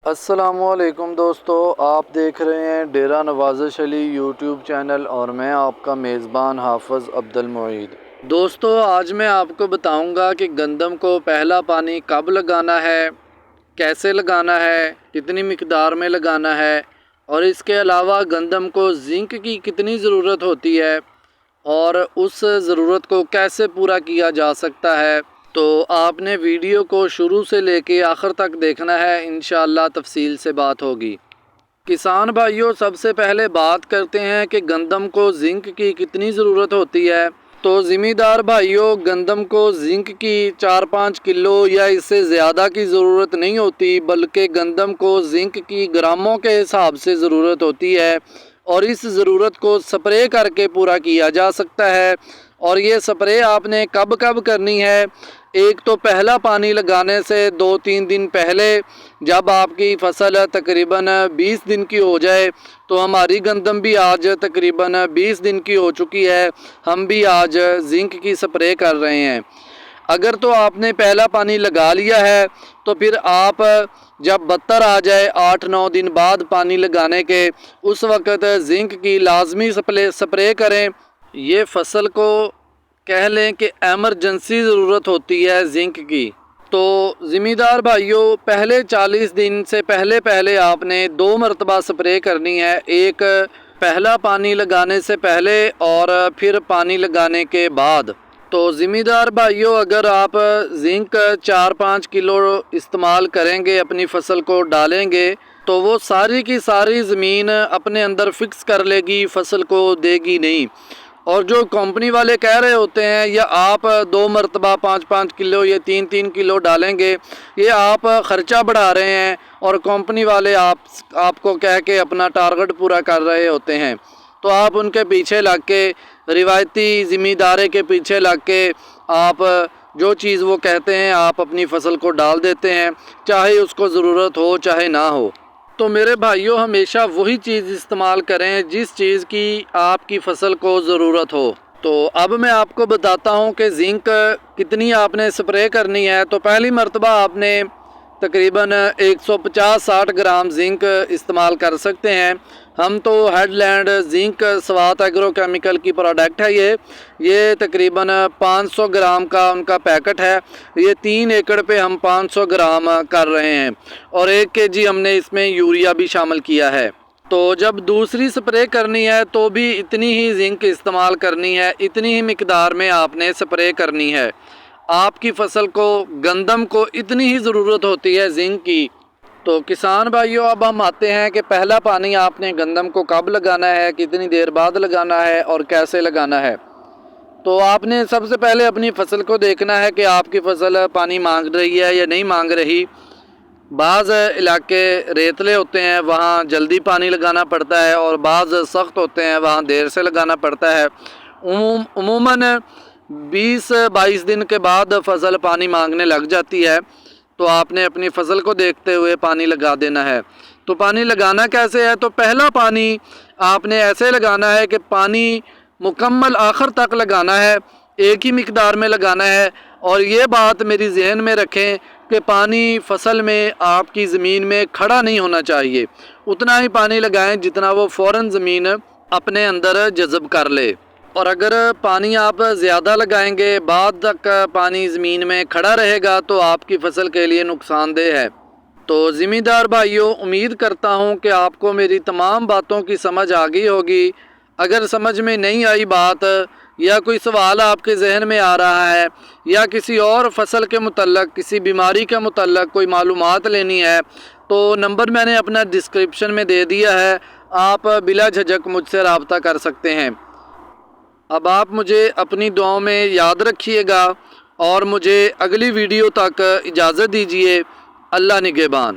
السلام علیکم دوستو، آپ دیکھ رہے ہیں ڈیرہ نوازش علی یوٹیوب چینل اور میں آپ کا میزبان حافظ عبد المعید۔ دوستو، آج میں آپ کو بتاؤں گا کہ گندم کو پہلا پانی کب لگانا ہے، کیسے لگانا ہے، کتنی مقدار میں لگانا ہے، اور اس کے علاوہ گندم کو زنک کی کتنی ضرورت ہوتی ہے اور اس ضرورت کو کیسے پورا کیا جا سکتا ہے۔ تو آپ نے ویڈیو کو شروع سے لے کے آخر تک دیکھنا ہے، انشاءاللہ تفصیل سے بات ہوگی۔ کسان بھائیوں، سب سے پہلے بات کرتے ہیں کہ گندم کو زنک کی کتنی ضرورت ہوتی ہے۔ تو زمیندار بھائیوں، گندم کو زنک کی 4-5 کلو یا اس سے زیادہ کی ضرورت نہیں ہوتی، بلکہ گندم کو زنک کی گراموں کے حساب سے ضرورت ہوتی ہے، اور اس ضرورت کو سپرے کر کے پورا کیا جا سکتا ہے۔ اور یہ سپرے آپ نے کب کرنی ہے؟ ایک تو پہلا پانی لگانے سے 2-3 دن پہلے، جب آپ کی فصل تقریباً 20 دن کی ہو جائے، تو ہماری گندم بھی آج تقریباً 20 دن کی ہو چکی ہے، ہم بھی آج زنک کی سپرے کر رہے ہیں۔ اگر تو آپ نے پہلا پانی لگا لیا ہے تو پھر آپ جب بتر آ جائے 8-9 دن بعد پانی لگانے کے، اس وقت زنک کی لازمی سپرے کریں۔ یہ فصل کو کہہ لیں کہ ایمرجنسی ضرورت ہوتی ہے زنک کی۔ تو زمیندار بھائیوں، پہلے 40 دن سے پہلے آپ نے 2 مرتبہ سپرے کرنی ہے، ایک پہلا پانی لگانے سے پہلے اور پھر پانی لگانے کے بعد۔ تو زمیندار بھائیوں، اگر آپ زنک 4-5 کلو استعمال کریں گے، اپنی فصل کو ڈالیں گے، تو وہ ساری کی ساری زمین اپنے اندر فکس کر لے گی، فصل کو دے گی نہیں۔ اور جو کمپنی والے کہہ رہے ہوتے ہیں یا آپ 2 مرتبہ 5-5 کلو یا 3-3 کلو ڈالیں گے، یہ آپ خرچہ بڑھا رہے ہیں، اور کمپنی والے آپ کو کہہ کے اپنا ٹارگٹ پورا کر رہے ہوتے ہیں۔ تو آپ ان کے پیچھے لگ کے، روایتی زمیندارے کے پیچھے لگ کے، آپ جو چیز وہ کہتے ہیں آپ اپنی فصل کو ڈال دیتے ہیں، چاہے اس کو ضرورت ہو چاہے نہ ہو۔ تو میرے بھائیوں، ہمیشہ وہی چیز استعمال کریں جس چیز کی آپ کی فصل کو ضرورت ہو۔ تو اب میں آپ کو بتاتا ہوں کہ زنک کتنی آپ نے سپرے کرنی ہے۔ تو پہلی مرتبہ آپ نے تقریباً 150-60 گرام زنک استعمال کر سکتے ہیں۔ ہم تو ہیڈ لینڈ زنک سوات ایگرو کیمیکل کی پروڈکٹ ہے، یہ تقریباً 500 گرام کا ان کا پیکٹ ہے۔ یہ 3 ایکڑ پہ ہم 500 گرام کر رہے ہیں، اور 1 kg ہم نے اس میں یوریا بھی شامل کیا ہے۔ تو جب دوسری سپرے کرنی ہے تو بھی اتنی ہی زنک استعمال کرنی ہے، اتنی ہی مقدار میں آپ نے سپرے کرنی ہے۔ آپ کی فصل کو، گندم کو اتنی ہی ضرورت ہوتی ہے زنک کی۔ تو کسان بھائیوں، اب ہم آتے ہیں کہ پہلا پانی آپ نے گندم کو کب لگانا ہے، کتنی دیر بعد لگانا ہے اور کیسے لگانا ہے۔ تو آپ نے سب سے پہلے اپنی فصل کو دیکھنا ہے کہ آپ کی فصل پانی مانگ رہی ہے یا نہیں مانگ رہی۔ بعض علاقے ریتلے ہوتے ہیں، وہاں جلدی پانی لگانا پڑتا ہے، اور بعض سخت ہوتے ہیں، وہاں دیر سے لگانا پڑتا ہے۔ عموماً 20-22 دن کے بعد فصل پانی مانگنے لگ جاتی ہے، تو آپ نے اپنی فصل کو دیکھتے ہوئے پانی لگا دینا ہے۔ تو پانی لگانا کیسے ہے؟ تو پہلا پانی آپ نے ایسے لگانا ہے کہ پانی مکمل آخر تک لگانا ہے، ایک ہی مقدار میں لگانا ہے۔ اور یہ بات میری ذہن میں رکھیں کہ پانی فصل میں آپ کی زمین میں کھڑا نہیں ہونا چاہیے، اتنا ہی پانی لگائیں جتنا وہ فوراً زمین اپنے اندر جذب کر لے۔ اور اگر پانی آپ زیادہ لگائیں گے، بعد تک پانی زمین میں کھڑا رہے گا، تو آپ کی فصل کے لیے نقصان دہ ہے۔ تو زمیندار بھائیوں، امید کرتا ہوں کہ آپ کو میری تمام باتوں کی سمجھ آ گئی ہوگی۔ اگر سمجھ میں نہیں آئی بات، یا کوئی سوال آپ کے ذہن میں آ رہا ہے، یا کسی اور فصل کے متعلق، کسی بیماری کے متعلق کوئی معلومات لینی ہے، تو نمبر میں نے اپنا ڈسکرپشن میں دے دیا ہے، آپ بلا جھجک مجھ سے رابطہ کر سکتے ہیں۔ اب آپ مجھے اپنی دعاؤں میں یاد رکھیے گا، اور مجھے اگلی ویڈیو تک اجازت دیجیے۔ اللہ نگہبان۔